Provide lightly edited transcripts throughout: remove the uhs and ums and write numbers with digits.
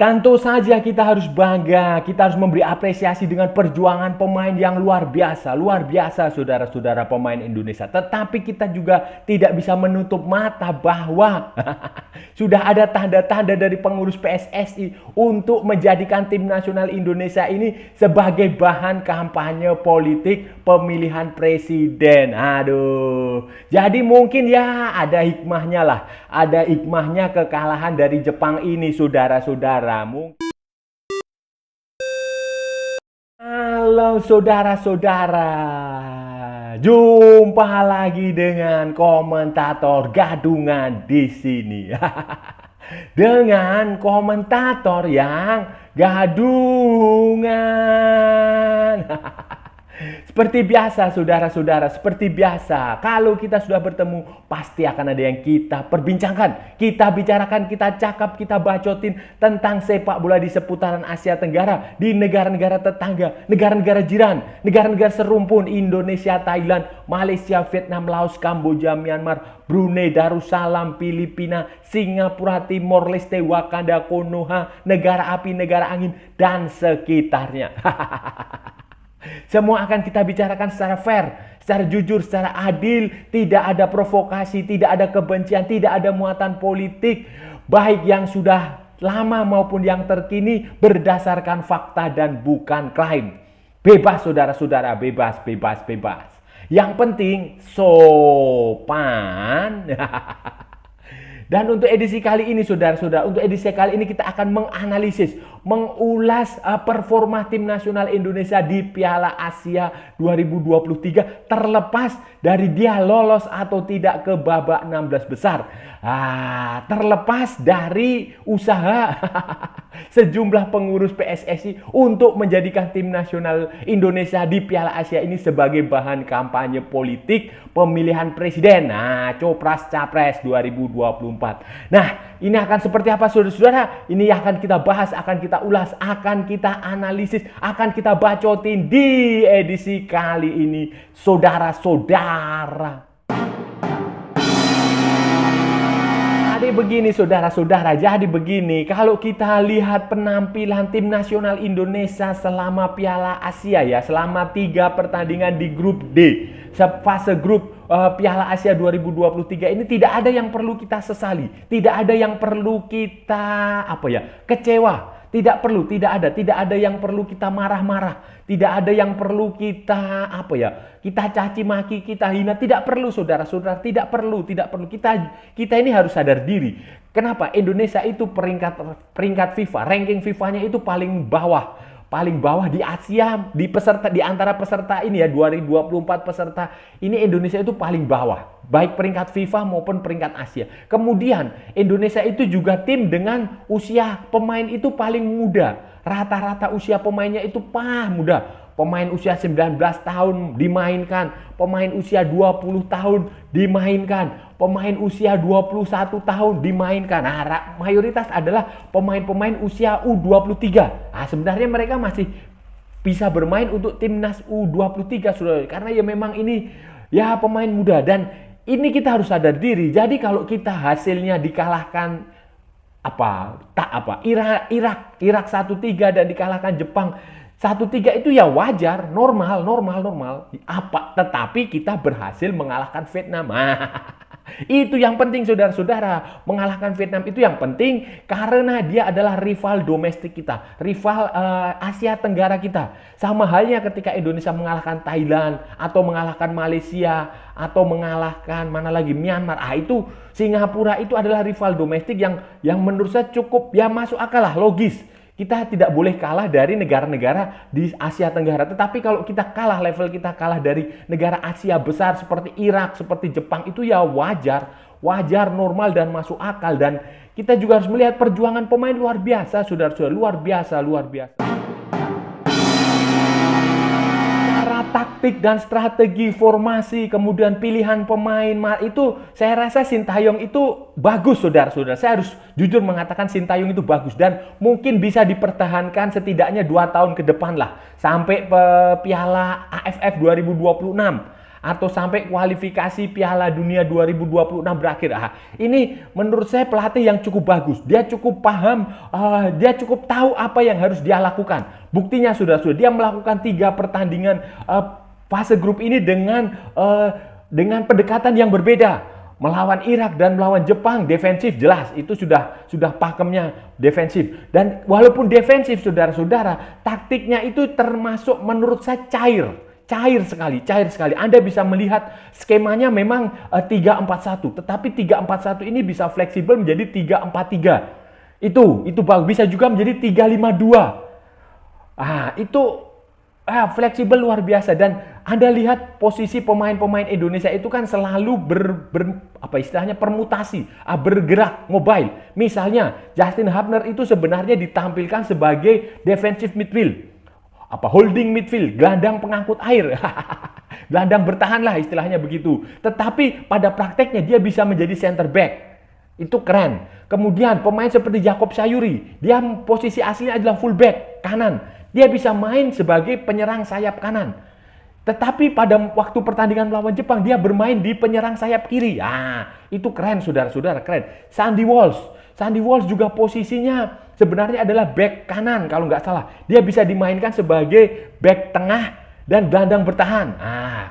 Tentu saja kita harus bangga, kita harus memberi apresiasi dengan perjuangan pemain yang luar biasa saudara-saudara pemain Indonesia. Tetapi kita juga tidak bisa menutup mata bahwa sudah ada tanda-tanda dari pengurus PSSI untuk menjadikan tim nasional Indonesia ini sebagai bahan kampanye politik pemilihan presiden. Aduh, jadi mungkin ya ada hikmahnya lah, ada hikmahnya kekalahan dari Jepang ini saudara-saudara. Halo saudara-saudara, jumpa lagi dengan komentator gadungan di sini. Dengan komentator yang gadungan. Seperti biasa saudara-saudara, seperti biasa. Kalau kita sudah bertemu, pasti akan ada yang kita perbincangkan. Kita bicarakan, kita cakap, kita bacotin tentang sepak bola di seputaran Asia Tenggara. Di negara-negara tetangga, negara-negara jiran, negara-negara serumpun. Indonesia, Thailand, Malaysia, Vietnam, Laos, Kamboja, Myanmar, Brunei, Darussalam, Filipina, Singapura, Timor Leste, Wakanda, Konoha, negara api, negara angin, dan sekitarnya. Semua akan kita bicarakan secara fair, secara jujur, secara adil. Tidak ada provokasi, tidak ada kebencian, tidak ada muatan politik. Baik yang sudah lama maupun yang terkini berdasarkan fakta dan bukan klaim. Bebas saudara-saudara, bebas. Yang penting sopan. Dan untuk edisi kali ini saudara-saudara, untuk edisi kali ini kita akan menganalisis, mengulas performa tim nasional Indonesia di Piala Asia 2023 terlepas dari dia lolos atau tidak ke babak 16 besar. Terlepas dari usaha sejumlah pengurus PSSI untuk menjadikan tim nasional Indonesia di Piala Asia ini sebagai bahan kampanye politik pemilihan presiden. Copras Capres 2024. Nah, ini akan seperti apa saudara-saudara? Ini akan kita bahas, akan kita ulas, akan kita analisis, akan kita bacotin di edisi kali ini saudara-saudara. Jadi begini saudara-saudara, jadi begini, kalau kita lihat penampilan tim nasional Indonesia selama Piala Asia ya, selama 3 pertandingan di grup D, fase grup Piala Asia 2023 ini tidak ada yang perlu kita sesali, tidak ada yang perlu kita kecewa. Tidak ada yang perlu kita marah-marah, tidak ada yang perlu kita kita caci maki, kita hina, tidak perlu saudara-saudara, tidak perlu. Kita ini harus sadar diri. Kenapa? Indonesia itu peringkat FIFA, ranking FIFA-nya itu paling bawah di Asia, di antara peserta ini ya, 2024 peserta ini Indonesia itu paling bawah, baik peringkat FIFA maupun peringkat Asia. Kemudian Indonesia itu juga tim dengan usia pemain itu paling muda, rata-rata usia pemainnya itu muda. Pemain usia 19 tahun dimainkan, pemain usia 20 tahun dimainkan, pemain usia 21 tahun dimainkan. Mayoritas adalah pemain-pemain usia U23. Sebenarnya mereka masih bisa bermain untuk timnas U23 saudara, karena ya memang ini ya pemain muda. Dan ini kita harus sadar diri. Jadi kalau kita hasilnya dikalahkan Irak 1-3 dan dikalahkan Jepang 1-3 itu ya wajar, normal. Tetapi kita berhasil mengalahkan Vietnam. Itu yang penting saudara-saudara. Mengalahkan Vietnam itu yang penting karena dia adalah rival domestik kita, rival Asia Tenggara kita. Sama halnya ketika Indonesia mengalahkan Thailand atau mengalahkan Malaysia atau mengalahkan Myanmar. Itu Singapura itu adalah rival domestik yang menurut saya cukup ya masuk akal lah, logis. Kita tidak boleh kalah dari negara-negara di Asia Tenggara. Tetapi kalau kita kalah, level kita kalah dari negara Asia besar seperti Irak, seperti Jepang, itu ya wajar, normal dan masuk akal. Dan kita juga harus melihat perjuangan pemain luar biasa, saudara-saudara, luar biasa. Taktik dan strategi formasi, kemudian pilihan pemain, itu saya rasa Sintayong itu bagus saudara-saudara. Saya harus jujur mengatakan Sintayong itu bagus dan mungkin bisa dipertahankan setidaknya 2 tahun ke depan lah, sampai Piala AFF 2026. atau sampai kualifikasi Piala Dunia 2026 berakhir. Ini menurut saya pelatih yang cukup bagus. Dia cukup paham, dia cukup tahu apa yang harus dia lakukan. Buktinya sudah dia melakukan 3 pertandingan fase grup ini dengan pendekatan yang berbeda. Melawan Irak dan melawan Jepang defensif, jelas itu sudah pakemnya defensif. Dan walaupun defensif, saudara-saudara, taktiknya itu termasuk menurut saya cair sekali. Anda bisa melihat skemanya memang 3-4-1, tetapi 3-4-1 ini bisa fleksibel menjadi 3-4-3. Itu bagus, bisa juga menjadi 3-5-2. Itu fleksibel luar biasa. Dan Anda lihat posisi pemain-pemain Indonesia itu kan selalu permutasi, bergerak, mobile. Misalnya Justin Hubner itu sebenarnya ditampilkan sebagai defensive midfield, holding midfield, gelandang pengangkut air. Gelandang bertahan lah istilahnya begitu. Tetapi pada prakteknya dia bisa menjadi center back. Itu keren. Kemudian pemain seperti Jakob Sayuri, dia posisi aslinya adalah full back kanan. Dia bisa main sebagai penyerang sayap kanan. Tetapi pada waktu pertandingan melawan Jepang, dia bermain di penyerang sayap kiri. Itu keren, saudara-saudara, keren. Sandy Walsh juga posisinya sebenarnya adalah back kanan kalau nggak salah. Dia bisa dimainkan sebagai back tengah dan gelandang bertahan.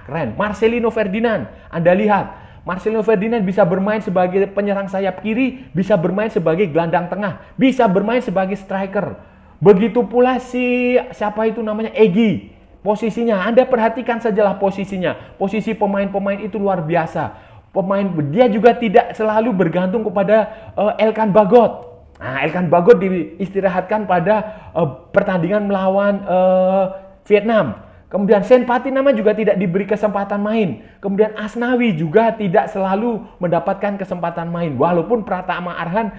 Keren. Marcelino Ferdinand, Anda lihat. Marcelino Ferdinand bisa bermain sebagai penyerang sayap kiri, bisa bermain sebagai gelandang tengah, bisa bermain sebagai striker. Begitu pula siapa itu namanya, Egy. Posisinya, Anda perhatikan sajalah posisinya. Posisi pemain-pemain itu luar biasa. Dia juga tidak selalu bergantung kepada Elkan Bagot. Elkan Bagot diistirahatkan pada pertandingan melawan Vietnam. Kemudian Sen Patinama juga tidak diberi kesempatan main. Kemudian Asnawi juga tidak selalu mendapatkan kesempatan main. Walaupun Pratama Arhan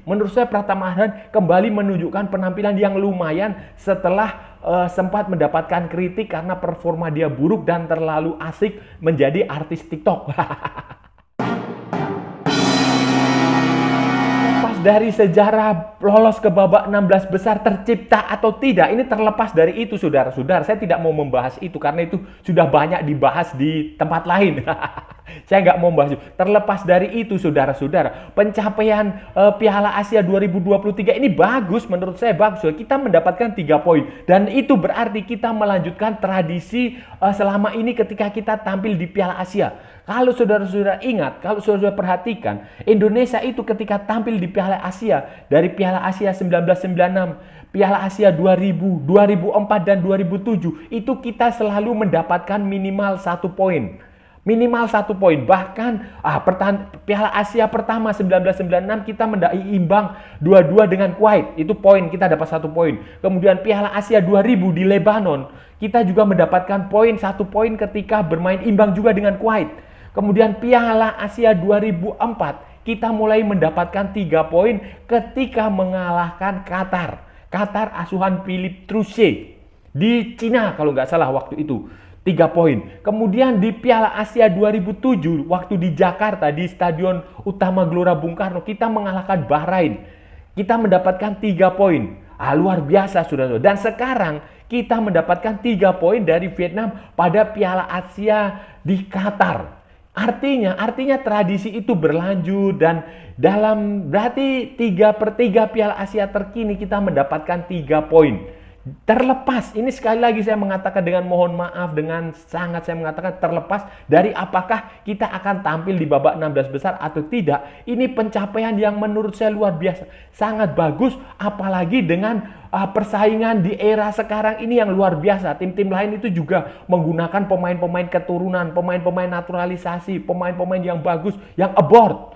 menurut saya Pratama Arhan kembali menunjukkan penampilan yang lumayan setelah sempat mendapatkan kritik karena performa dia buruk dan terlalu asik menjadi artis TikTok. Dari sejarah lolos ke babak 16 besar tercipta atau tidak, ini terlepas dari itu, saudara-saudara. Saya tidak mau membahas itu karena itu sudah banyak dibahas di tempat lain. Saya nggak mau membahas itu. Terlepas dari itu, saudara-saudara, pencapaian Piala Asia 2023 ini bagus, menurut saya bagus. Kita mendapatkan 3 poin dan itu berarti kita melanjutkan tradisi selama ini ketika kita tampil di Piala Asia. Kalau saudara-saudara ingat, kalau saudara perhatikan, Indonesia itu ketika tampil di Piala Asia, dari Piala Asia 1996, Piala Asia 2000, 2004, dan 2007, itu kita selalu mendapatkan minimal 1 poin. Minimal 1 poin. Bahkan Piala Asia pertama 1996 kita imbang 2-2 dengan Kuwait. Itu poin, kita dapat 1 poin. Kemudian Piala Asia 2000 di Lebanon, kita juga mendapatkan poin 1 poin ketika bermain imbang juga dengan Kuwait. Kemudian Piala Asia 2004 kita mulai mendapatkan 3 poin ketika mengalahkan Qatar asuhan Philippe Troussier di Cina kalau nggak salah waktu itu. 3 poin. Kemudian di Piala Asia 2007 waktu di Jakarta di Stadion Utama Gelora Bung Karno kita mengalahkan Bahrain. Kita mendapatkan 3 poin. Luar biasa, saudara. Dan sekarang kita mendapatkan 3 poin dari Vietnam pada Piala Asia di Qatar. Artinya tradisi itu berlanjut dan berarti 3/3 Piala Asia terkini kita mendapatkan 3 poin. Terlepas, ini sekali lagi saya mengatakan dengan mohon maaf, dengan sangat saya mengatakan terlepas dari apakah kita akan tampil di babak 16 besar atau tidak. Ini pencapaian yang menurut saya luar biasa. Sangat bagus, apalagi dengan persaingan di era sekarang ini yang luar biasa. Tim-tim lain itu juga menggunakan pemain-pemain keturunan, pemain-pemain naturalisasi, pemain-pemain yang bagus, yang abroad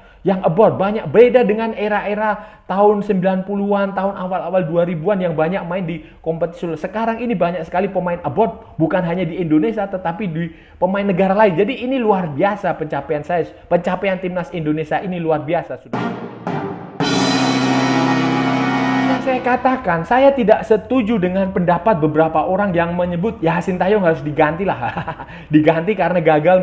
banyak beda dengan era-era tahun 90-an, tahun awal-awal 2000-an yang banyak main di kompetisi. Sekarang ini banyak sekali pemain abroad, bukan hanya di Indonesia tetapi di pemain negara lain. Jadi ini luar biasa pencapaian timnas Indonesia ini luar biasa, sudah. Saya katakan, saya tidak setuju dengan pendapat beberapa orang yang menyebut ya Sintayong harus diganti lah. Diganti karena gagal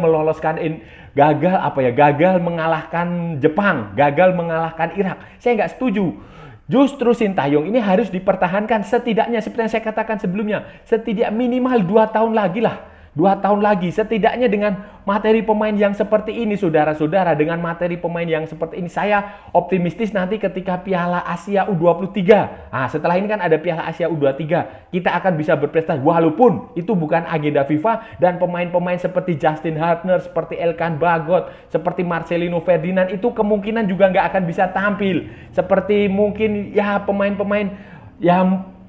mengalahkan Jepang, gagal mengalahkan Irak. Saya nggak setuju. Justru Sintayong ini harus dipertahankan setidaknya seperti yang saya katakan sebelumnya, minimal 2 tahun lagi lah. 2 tahun lagi. Setidaknya dengan materi pemain yang seperti ini, saudara-saudara, dengan materi pemain yang seperti ini, saya optimistis nanti ketika Piala Asia U23. Nah, setelah ini kan ada Piala Asia U23, kita akan bisa berprestasi. Walaupun itu bukan agenda FIFA dan pemain-pemain seperti Justin Hartner, seperti Elkan Bagot, seperti Marcelino Ferdinand itu kemungkinan juga nggak akan bisa tampil. Seperti mungkin ya pemain-pemain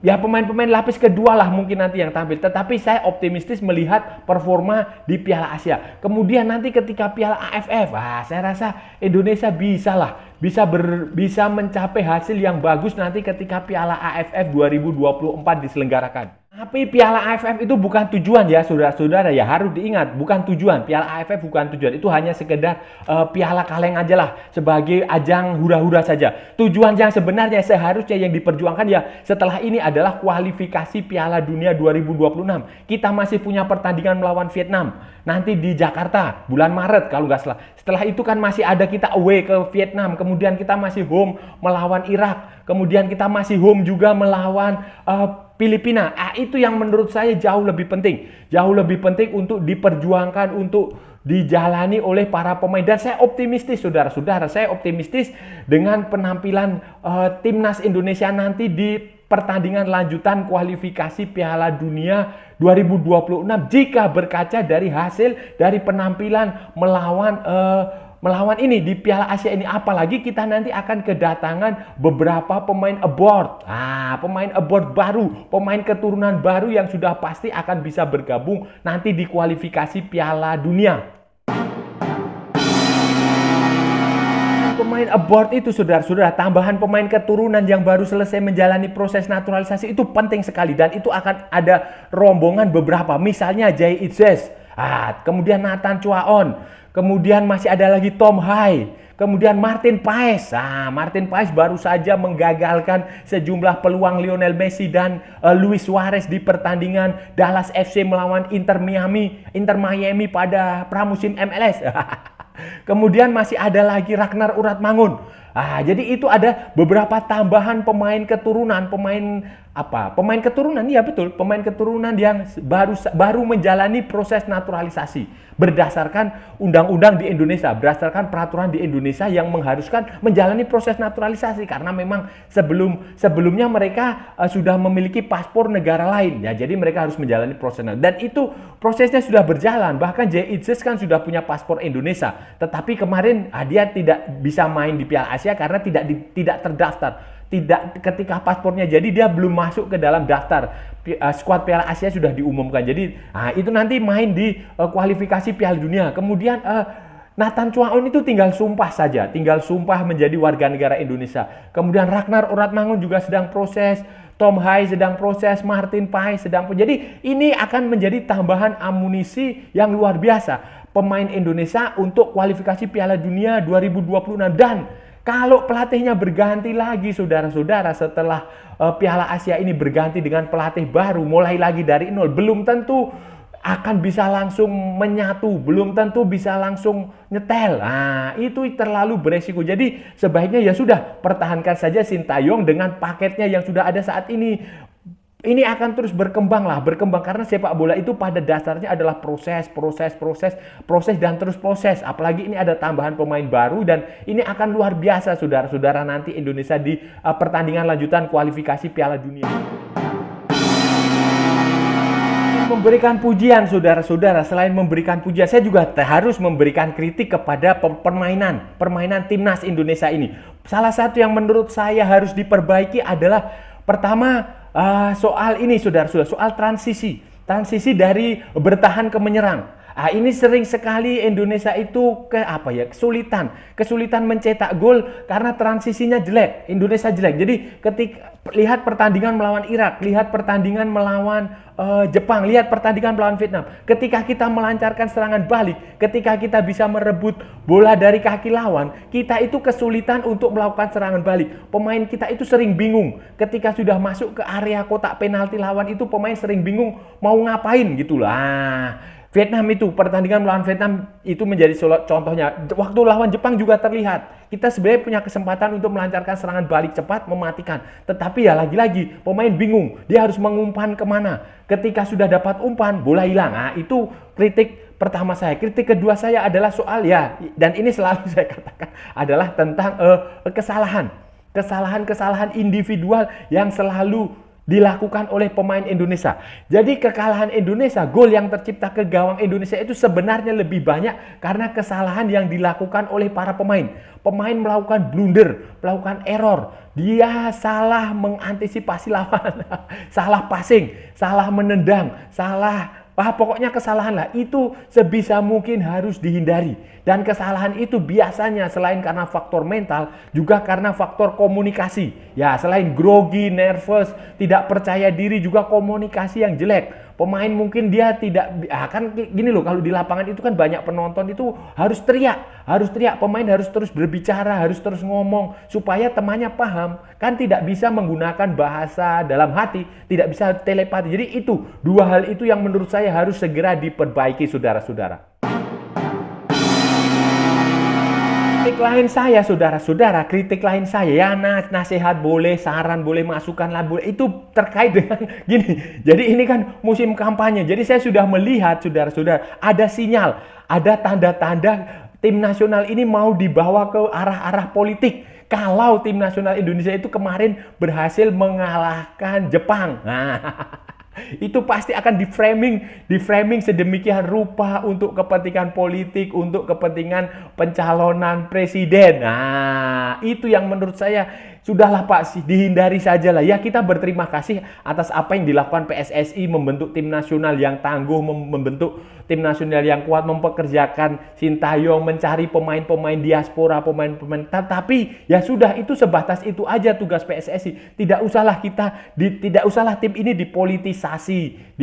pemain-pemain lapis kedua lah mungkin nanti yang tampil. Tetapi saya optimistis melihat performa di Piala Asia. Kemudian nanti ketika Piala AFF, saya rasa Indonesia bisa mencapai hasil yang bagus nanti ketika Piala AFF 2024 diselenggarakan. Tapi Piala AFF itu bukan tujuan ya, saudara-saudara, ya harus diingat, bukan tujuan. Piala AFF bukan tujuan, itu hanya sekedar piala kaleng aja lah, sebagai ajang hura-hura saja. Tujuan yang sebenarnya seharusnya yang diperjuangkan ya setelah ini adalah kualifikasi Piala Dunia 2026. Kita masih punya pertandingan melawan Vietnam nanti di Jakarta bulan Maret kalau nggak salah. Setelah itu kan masih ada kita away ke Vietnam, kemudian kita masih home melawan Irak, kemudian kita masih home juga melawan Filipina. Itu yang menurut saya jauh lebih penting untuk diperjuangkan, untuk dijalani oleh para pemain. Dan saya optimistis, saudara-saudara, dengan penampilan timnas Indonesia nanti di pertandingan lanjutan kualifikasi Piala Dunia 2026 jika berkaca dari hasil dari penampilan melawan ini di Piala Asia ini. Apalagi kita nanti akan kedatangan beberapa pemain abroad. Pemain abroad baru, pemain keturunan baru yang sudah pasti akan bisa bergabung nanti di kualifikasi Piala Dunia. Pemain abroad itu, saudara-saudara, tambahan pemain keturunan yang baru selesai menjalani proses naturalisasi itu penting sekali, dan itu akan ada rombongan beberapa, misalnya Jay Itzes, kemudian Nathan Chuaon, kemudian masih ada lagi Tom Hai, kemudian Martin Paes. Martin Paes baru saja menggagalkan sejumlah peluang Lionel Messi dan Luis Suarez di pertandingan Dallas FC melawan Inter Miami pada pramusim MLS. Kemudian masih ada lagi Ragnar Uratmangun. Jadi itu ada beberapa tambahan pemain keturunan, pemain keturunan, ya betul, pemain keturunan yang baru menjalani proses naturalisasi berdasarkan undang-undang di Indonesia, berdasarkan peraturan di Indonesia yang mengharuskan menjalani proses naturalisasi, karena memang sebelumnya mereka sudah memiliki paspor negara lain, ya, jadi mereka harus menjalani proses, dan itu prosesnya sudah berjalan. Bahkan Jay Itzes kan sudah punya paspor Indonesia, tetapi kemarin dia tidak bisa main di Piala Asia karena tidak terdaftar. Ketika paspornya jadi, dia belum masuk ke dalam daftar skuad Piala Asia, sudah diumumkan. Jadi itu nanti main di kualifikasi Piala Dunia. Kemudian Nathan Chuaon itu tinggal sumpah menjadi warga negara Indonesia. Kemudian Ragnar Uratmangun juga sedang proses, Tom Hai sedang proses, Martin Paes sedang proses. Jadi ini akan menjadi tambahan amunisi yang luar biasa pemain Indonesia untuk kualifikasi Piala Dunia 2026. Dan kalau pelatihnya berganti lagi, saudara-saudara, setelah Piala Asia ini berganti dengan pelatih baru, mulai lagi dari nol, belum tentu akan bisa langsung menyatu, belum tentu bisa langsung nyetel. Itu terlalu beresiko. Jadi sebaiknya ya sudah, pertahankan saja Sintayong dengan paketnya yang sudah ada saat ini. Ini akan terus berkembang karena sepak bola itu pada dasarnya adalah proses dan terus proses. Apalagi ini ada tambahan pemain baru, dan ini akan luar biasa, saudara-saudara, nanti Indonesia di pertandingan lanjutan kualifikasi Piala Dunia. Memberikan pujian, saudara-saudara, selain memberikan pujian, saya juga harus memberikan kritik kepada permainan timnas Indonesia ini. Salah satu yang menurut saya harus diperbaiki adalah pertama, soal ini, saudara-saudara, soal transisi dari bertahan ke menyerang. Ini sering sekali Indonesia itu kesulitan mencetak gol karena transisinya jelek. Indonesia jelek. Jadi ketika lihat pertandingan melawan Irak, lihat pertandingan melawan Jepang, lihat pertandingan melawan Vietnam. Ketika kita melancarkan serangan balik, ketika kita bisa merebut bola dari kaki lawan, kita itu kesulitan untuk melakukan serangan balik. Pemain kita itu sering bingung. Ketika sudah masuk ke area kotak penalti lawan itu, pemain sering bingung mau ngapain gitu lah. Vietnam itu, pertandingan melawan Vietnam itu menjadi contohnya. Waktu lawan Jepang juga terlihat. Kita sebenarnya punya kesempatan untuk melancarkan serangan balik cepat, mematikan. Tetapi ya lagi-lagi, pemain bingung. Dia harus mengumpan kemana. Ketika sudah dapat umpan, bola hilang. Nah, itu kritik pertama saya. Kritik kedua saya adalah soal ya, dan ini selalu saya katakan adalah tentang kesalahan. Kesalahan-kesalahan individual yang selalu dilakukan oleh pemain Indonesia. Jadi kekalahan Indonesia, gol yang tercipta ke gawang Indonesia itu sebenarnya lebih banyak karena kesalahan yang dilakukan oleh para pemain. Pemain melakukan blunder, melakukan error. Dia salah mengantisipasi lawan, salah passing, salah menendang, salah pokoknya kesalahan lah. Itu sebisa mungkin harus dihindari. Dan kesalahan itu biasanya selain karena faktor mental, juga karena faktor komunikasi. Ya, selain grogi, nervous, tidak percaya diri, juga komunikasi yang jelek. Pemain mungkin dia tidak, kan gini loh, kalau di lapangan itu kan banyak penonton, itu harus teriak. Pemain harus terus berbicara, harus terus ngomong, supaya temannya paham. Kan tidak bisa menggunakan bahasa dalam hati, tidak bisa telepati. Jadi itu, dua hal itu yang menurut saya harus segera diperbaiki, saudara-saudara. Kritik lain saya, saudara-saudara, kritik lain saya, ya nasihat boleh, saran boleh, masukan lah boleh, itu terkait dengan gini. Jadi ini kan musim kampanye, jadi saya sudah melihat, saudara-saudara, ada sinyal, ada tanda-tanda tim nasional ini mau dibawa ke arah-arah politik. Kalau tim nasional Indonesia itu kemarin berhasil mengalahkan Jepang, nah, itu pasti akan di-framing sedemikian rupa untuk kepentingan politik, untuk kepentingan pencalonan presiden. Nah, itu yang menurut saya sudahlah Pak, dihindari sajalah. Ya, kita berterima kasih atas apa yang dilakukan PSSI, membentuk tim nasional yang tangguh, membentuk tim nasional yang kuat, mempekerjakan Sintayong, mencari pemain-pemain diaspora, pemain-pemain. Tapi ya sudah, itu sebatas itu aja tugas PSSI. Tidak usahlah tim ini dipolitisasi,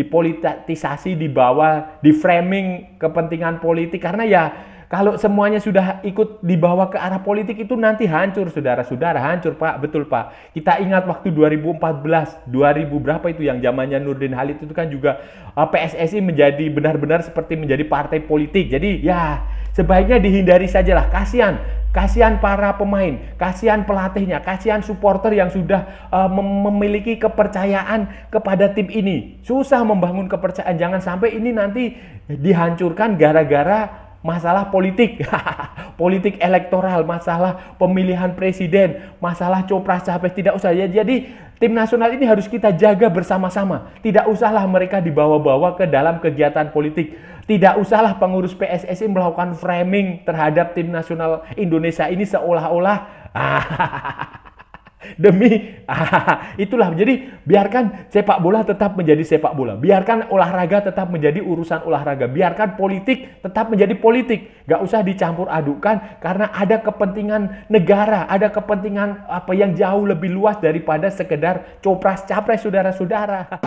dibawa, di framing kepentingan politik, karena ya kalau semuanya sudah ikut dibawa ke arah politik itu nanti hancur, saudara-saudara, hancur Pak, betul Pak. Kita ingat waktu 2014, 2000 berapa itu yang zamannya Nurdin Halid itu kan juga PSSI menjadi benar-benar seperti menjadi partai politik. Jadi ya sebaiknya dihindari sajalah. Kasihan para pemain, kasihan pelatihnya, kasihan supporter yang sudah memiliki kepercayaan kepada tim ini. Susah membangun kepercayaan, jangan sampai ini nanti dihancurkan gara-gara masalah politik, politik elektoral, masalah pemilihan presiden, masalah copras-capres. Tidak usah ya. Jadi tim nasional ini harus kita jaga bersama-sama. Tidak usahlah mereka dibawa-bawa ke dalam kegiatan politik. Tidak usahlah pengurus PSSI melakukan framing terhadap tim nasional Indonesia ini seolah-olah itulah. Jadi biarkan sepak bola tetap menjadi sepak bola, biarkan olahraga tetap menjadi urusan olahraga, biarkan politik tetap menjadi politik. Gak usah dicampur adukan, karena ada kepentingan negara, ada kepentingan apa yang jauh lebih luas daripada sekedar copras-capres, saudara-saudara.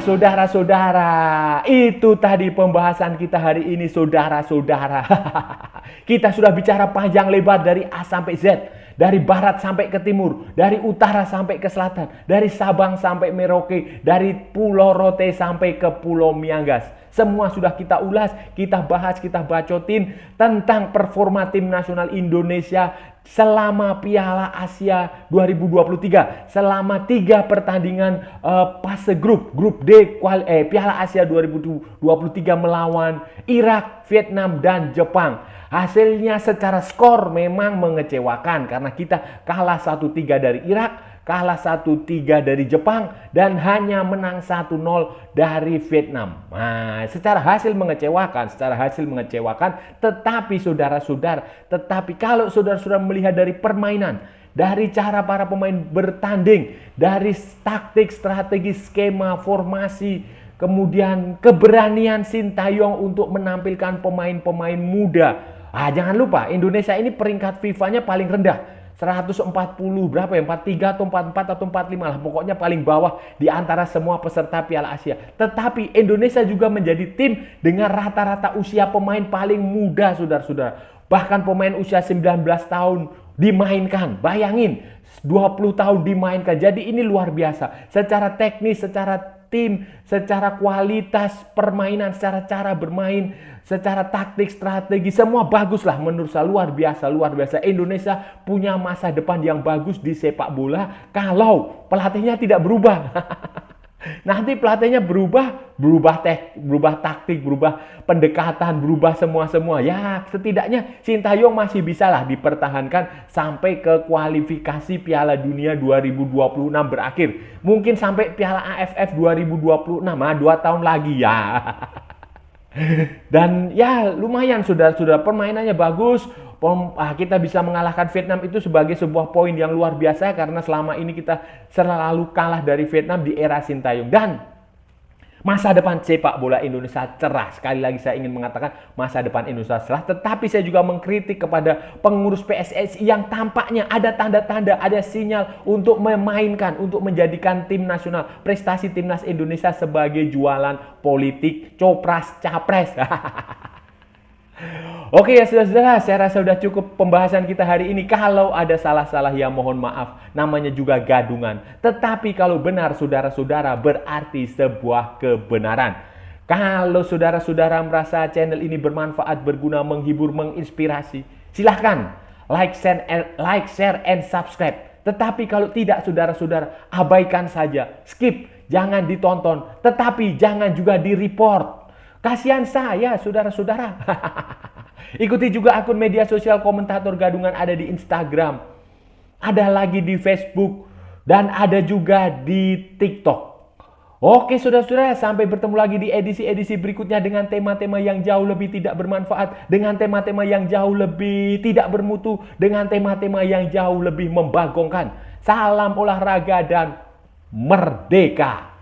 Saudara-saudara, itu tadi pembahasan kita hari ini, saudara-saudara. Kita sudah bicara panjang lebar dari A sampai Z, dari barat sampai ke timur, dari utara sampai ke selatan, dari Sabang sampai Merauke, dari Pulau Rote sampai ke Pulau Miangas. Semua sudah kita ulas, kita bahas, kita bacotin tentang performa tim nasional Indonesia selama Piala Asia 2023. Selama 3 pertandingan fase grup D Piala Asia 2023 melawan Irak, Vietnam, dan Jepang. Hasilnya secara skor memang mengecewakan karena kita kalah 1-3 dari Irak, kalah 1-3 dari Jepang, dan hanya menang 1-0 dari Vietnam. Nah, secara hasil mengecewakan, tetapi saudara-saudara, kalau saudara-saudara melihat dari permainan, dari cara para pemain bertanding, dari taktik, strategi, skema, formasi, kemudian keberanian Sintayong untuk menampilkan pemain-pemain muda. Jangan lupa, Indonesia ini peringkat FIFA-nya paling rendah. 140 berapa ya, 43 atau 44 atau 45 lah, pokoknya paling bawah di antara semua peserta Piala Asia. Tetapi Indonesia juga menjadi tim dengan rata-rata usia pemain paling muda, saudara-saudara. Bahkan pemain usia 19 tahun dimainkan, bayangin 20 tahun dimainkan. Jadi ini luar biasa. Secara teknis, secara tim, secara kualitas permainan, secara cara bermain, secara taktik, strategi, semua bagus lah menurut saya. Luar biasa, luar biasa. Indonesia punya masa depan yang bagus di sepak bola kalau pelatihnya tidak berubah. Nanti pelatihnya berubah taktik, berubah pendekatan, berubah semua. Ya, setidaknya Sintayong masih bisa lah dipertahankan sampai ke kualifikasi Piala Dunia 2026 berakhir. Mungkin sampai Piala AFF 2026, 2 tahun lagi ya. Dan ya lumayan sudah permainannya bagus. Kita bisa mengalahkan Vietnam itu sebagai sebuah poin yang luar biasa karena selama ini kita selalu kalah dari Vietnam di era Sintayong. Dan masa depan sepak bola Indonesia cerah. Sekali lagi saya ingin mengatakan masa depan Indonesia cerah. Tetapi saya juga mengkritik kepada pengurus PSSI yang tampaknya ada tanda-tanda, ada sinyal untuk memainkan, untuk menjadikan tim nasional, prestasi timnas Indonesia sebagai jualan politik, copras-capres. Oke ya saudara-saudara, saya rasa sudah cukup pembahasan kita hari ini. Kalau ada salah-salah ya mohon maaf, namanya juga gadungan. Tetapi kalau benar saudara-saudara berarti sebuah kebenaran. Kalau saudara-saudara merasa channel ini bermanfaat, berguna, menghibur, menginspirasi, silahkan like, share, and subscribe. Tetapi kalau tidak saudara-saudara, abaikan saja, skip, jangan ditonton. Tetapi jangan juga di-report. Kasihan saya saudara-saudara. Ikuti juga akun media sosial Komentator Gadungan, ada di Instagram, ada lagi di Facebook, dan ada juga di TikTok. Oke saudara-saudara, sampai bertemu lagi di edisi-edisi berikutnya dengan tema-tema yang jauh lebih tidak bermanfaat, dengan tema-tema yang jauh lebih tidak bermutu, dengan tema-tema yang jauh lebih membagongkan. Salam olahraga dan merdeka!